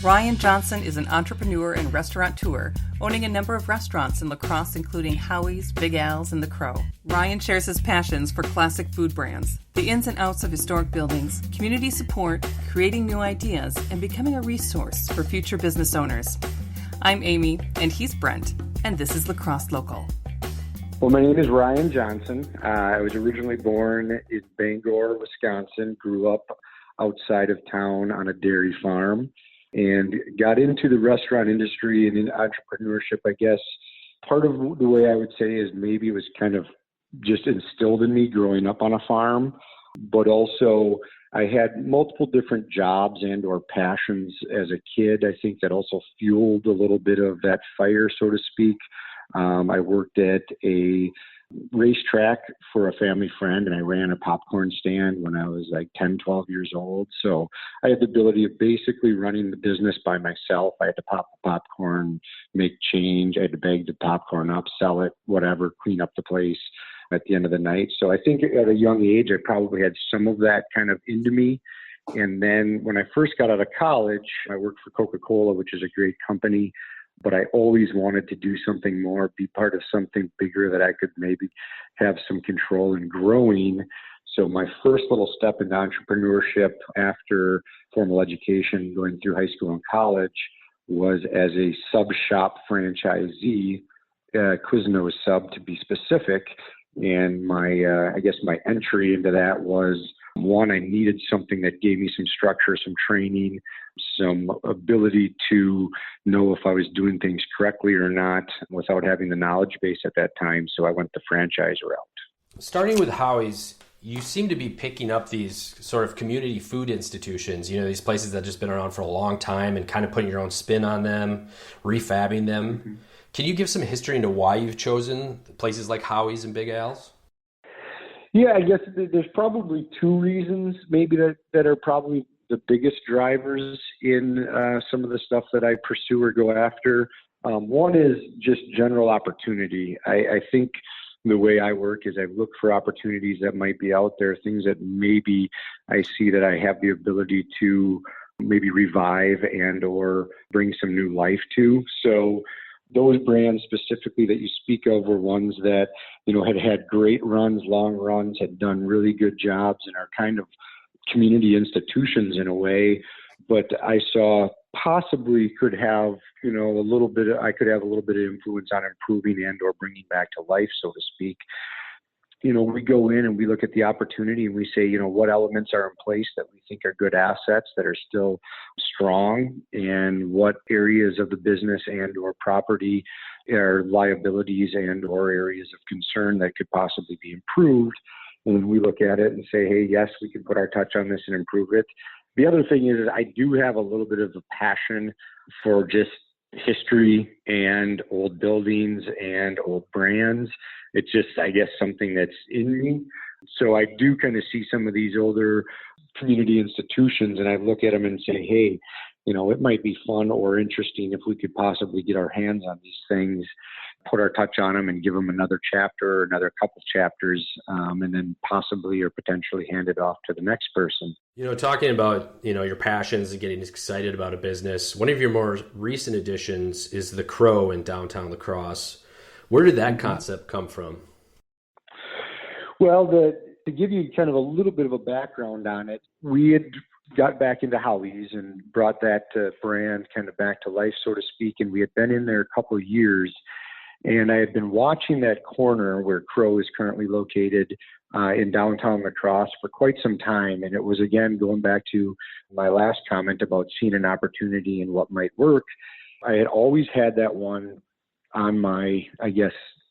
Ryan Johnson is an entrepreneur and restaurateur, owning a number of restaurants in La Crosse, including Howies, Big Als, and The Crow. Ryan shares his passions for classic food brands, the ins and outs of historic buildings, community support, creating new ideas, and becoming a resource for future business owners. I'm Amy, and he's Brent, and this is La Crosse Local. Well, my name is Ryan Johnson. I was originally born in Bangor, Wisconsin, grew up outside of town on a dairy farm, and got into the restaurant industry and in entrepreneurship, I guess. Part of the way I would say is maybe it was kind of just instilled in me growing up on a farm, but also I had multiple different jobs and or passions as a kid. I think that also fueled a little bit of that fire, so to speak. I worked at a racetrack for a family friend, and I ran a popcorn stand when I was like 10, 12 years old. So I had the ability of basically running the business by myself. I had to pop the popcorn, make change. I had to bag the popcorn up, sell it, whatever, clean up the place at the end of the night. So I think at a young age, I probably had some of that kind of into me. And then when I first got out of college, I worked for Coca-Cola, which is a great company. But I always wanted to do something more, be part of something bigger that I could maybe have some control in growing. So my first little step into entrepreneurship after formal education, going through high school and college, was as a sub shop franchisee, Quiznos sub to be specific. And my entry into that was, one, I needed something that gave me some structure, some training, some ability to know if I was doing things correctly or not without having the knowledge base at that time. So I went the franchise route. Starting with Howies, you seem to be picking up these sort of community food institutions, these places that have just been around for a long time and kind of putting your own spin on them, refabbing them. Mm-hmm. Can you give some history into why you've chosen places like Howies and Big Als? Yeah, I guess there's probably two reasons maybe that are probably the biggest drivers in some of the stuff that I pursue or go after. One is just general opportunity. I think the way I work is I look for opportunities that might be out there, things that maybe I see that I have the ability to maybe revive and or bring some new life to. So those brands specifically that you speak of were ones that, had great runs, long runs, had done really good jobs and are kind of community institutions in a way. But I saw possibly could have, I could have a little bit of influence on improving and or bringing back to life, so to speak. We go in and we look at the opportunity and we say, what elements are in place that we think are good assets that are still strong, and what areas of the business and or property are liabilities and or areas of concern that could possibly be improved. And we look at it and say, hey, yes, we can put our touch on this and improve it. The other thing is I do have a little bit of a passion for just history and old buildings and old brands. It's just, I guess, something that's in me. So I do kind of see some of these older community institutions and I look at them and say, hey, it might be fun or interesting if we could possibly get our hands on these things, put our touch on them and give them another chapter or another couple chapters, and then possibly or potentially hand it off to the next person. Talking about, your passions and getting excited about a business, one of your more recent additions is The Crow in downtown La Crosse. Where did that concept come from? Well, to give you kind of a little bit of a background on it, we had got back into Howies and brought that brand kind of back to life, so to speak. And we had been in there a couple of years. And I had been watching that corner where Crow is currently located in downtown La Crosse for quite some time. And it was, again, going back to my last comment about seeing an opportunity and what might work. I had always had that one on my,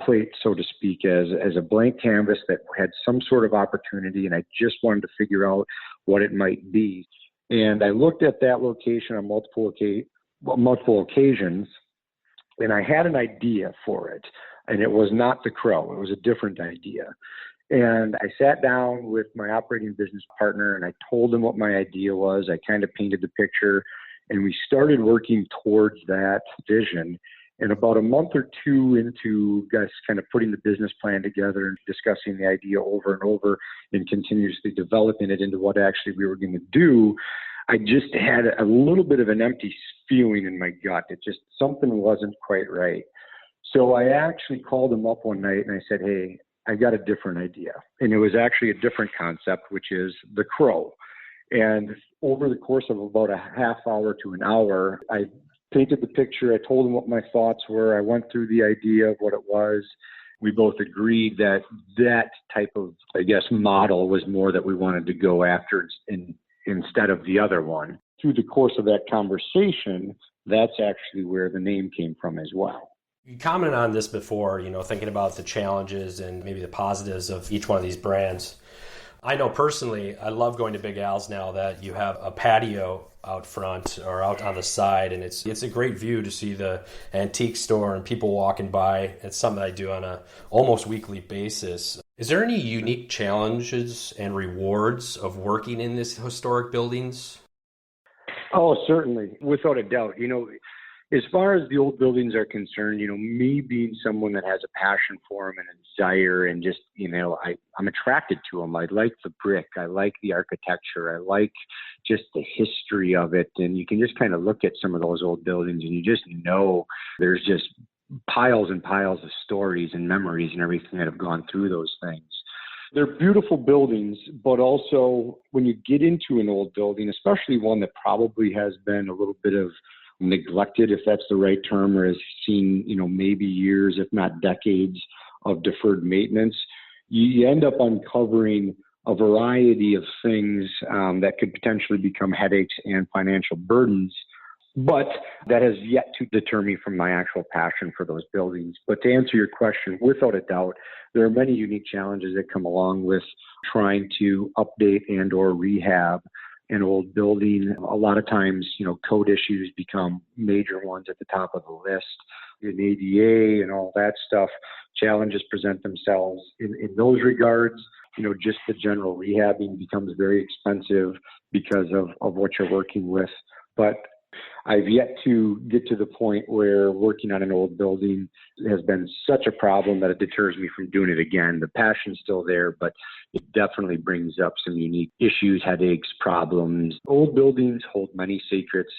plate, so to speak, as a blank canvas that had some sort of opportunity. And I just wanted to figure out what it might be. And I looked at that location on multiple occasions. And I had an idea for it, and it was not The Crow. It was a different idea. And I sat down with my operating business partner, and I told him what my idea was. I kind of painted the picture, and we started working towards that vision. And about a month or two into us kind of putting the business plan together and discussing the idea over and over and continuously developing it into what actually we were going to do, I just had a little bit of an empty feeling in my gut. It just, something wasn't quite right. So I actually called him up one night and I said, hey, I got a different idea. And it was actually a different concept, which is the crow. And over the course of about a half hour to an hour, I painted the picture. I told him what my thoughts were. I went through the idea of what it was. We both agreed that that type of, I guess, model was more that we wanted to go after instead of the other one. Through the course of that conversation, that's actually where the name came from as well. You commented on this before, thinking about the challenges and maybe the positives of each one of these brands. I know personally, I love going to Big Al's now that you have a patio out front or out on the side, and it's a great view to see the antique store and people walking by. It's something I do on a almost weekly basis. Is there any unique challenges and rewards of working in these historic buildings? Oh, certainly, without a doubt. As far as the old buildings are concerned, me being someone that has a passion for them and a desire and just, I'm attracted to them. I like the brick. I like the architecture. I like just the history of it. And you can just kind of look at some of those old buildings and you just know there's just piles and piles of stories and memories and everything that have gone through those things. They're beautiful buildings, but also when you get into an old building, especially one that probably has been a little bit of neglected, if that's the right term, or has seen, maybe years, if not decades of deferred maintenance, you end up uncovering a variety of things that could potentially become headaches and financial burdens. But that has yet to deter me from my actual passion for those buildings. But to answer your question, without a doubt, there are many unique challenges that come along with trying to update and or rehab an old building. A lot of times, code issues become major ones at the top of the list. In ADA and all that stuff, challenges present themselves in those regards. Just the general rehabbing becomes very expensive because of what you're working with. But I've yet to get to the point where working on an old building has been such a problem that it deters me from doing it again. The passion's still there, but it definitely brings up some unique issues, headaches, problems. Old buildings hold many secrets,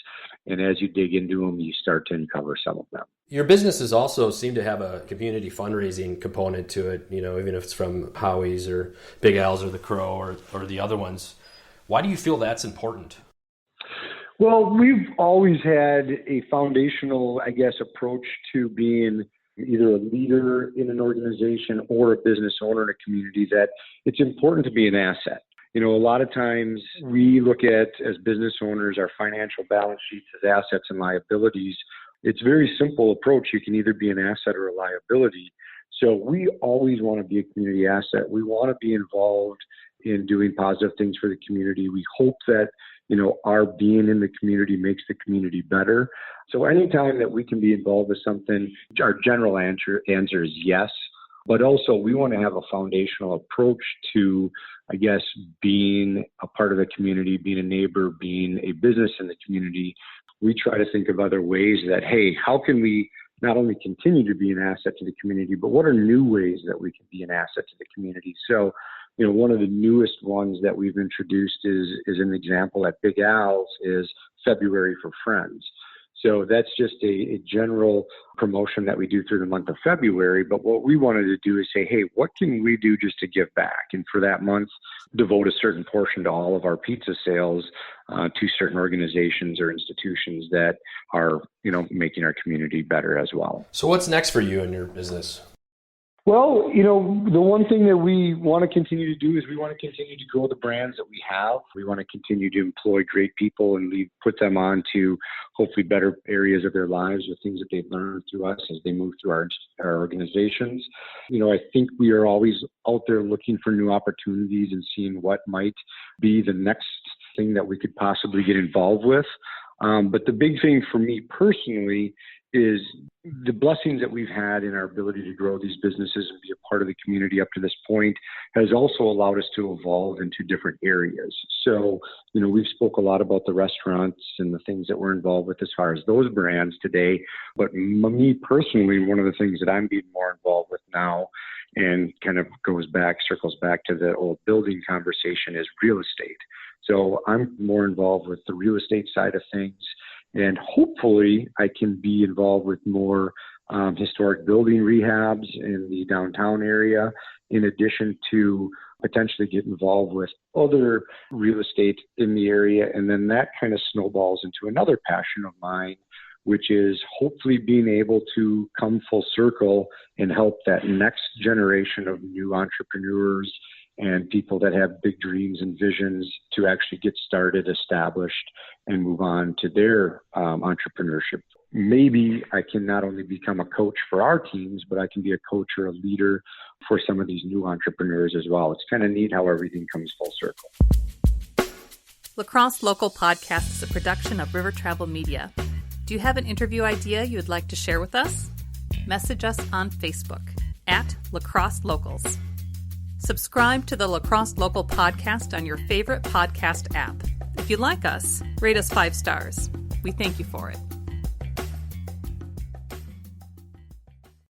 and as you dig into them, you start to uncover some of them. Your businesses also seem to have a community fundraising component to it, even if it's from Howies or Big Als or the Crow or the other ones. Why do you feel that's important? Well, we've always had a foundational, approach to being either a leader in an organization or a business owner in a community that it's important to be an asset. A lot of times we look at, as business owners, our financial balance sheets as assets and liabilities. It's a very simple approach. You can either be an asset or a liability. So we always want to be a community asset. We want to be involved in doing positive things for the community. We hope that our being in the community makes the community better. So anytime that we can be involved with something, our general answer is yes. But also we want to have a foundational approach to, being a part of the community, being a neighbor, being a business in the community. We try to think of other ways that, hey, how can we not only continue to be an asset to the community, but what are new ways that we can be an asset to the community? So, one of the newest ones that we've introduced is an example at Big Al's is February for Friends. So that's just a general promotion that we do through the month of February. But what we wanted to do is say, hey, what can we do just to give back? And for that month, devote a certain portion to all of our pizza sales to certain organizations or institutions that are, making our community better as well. So what's next for you in your business? Well, the one thing that we want to continue to do is we want to continue to grow the brands that we have. We want to continue to employ great people and put them on to hopefully better areas of their lives with things that they've learned through us as they move through our organizations. I think we are always out there looking for new opportunities and seeing what might be the next thing that we could possibly get involved with. But the big thing for me personally is the blessings that we've had in our ability to grow these businesses and be a part of the community up to this point has also allowed us to evolve into different areas. So, we've spoke a lot about the restaurants and the things that we're involved with as far as those brands today. But me personally, one of the things that I'm being more involved with now and kind of circles back to the old building conversation is real estate. So I'm more involved with the real estate side of things. And hopefully I can be involved with more historic building rehabs in the downtown area, in addition to potentially get involved with other real estate in the area. And then that kind of snowballs into another passion of mine, which is hopefully being able to come full circle and help that next generation of new entrepreneurs and people that have big dreams and visions to actually get started, established, and move on to their entrepreneurship. Maybe I can not only become a coach for our teams, but I can be a coach or a leader for some of these new entrepreneurs as well. It's kind of neat how everything comes full circle. Lacrosse Local Podcast is a production of River Travel Media. Do you have an interview idea you would like to share with us? Message us on Facebook at Lacrosse Locals. Subscribe to the Lacrosse Local Podcast on your favorite podcast app. If you like us, rate us 5 stars. We thank you for it.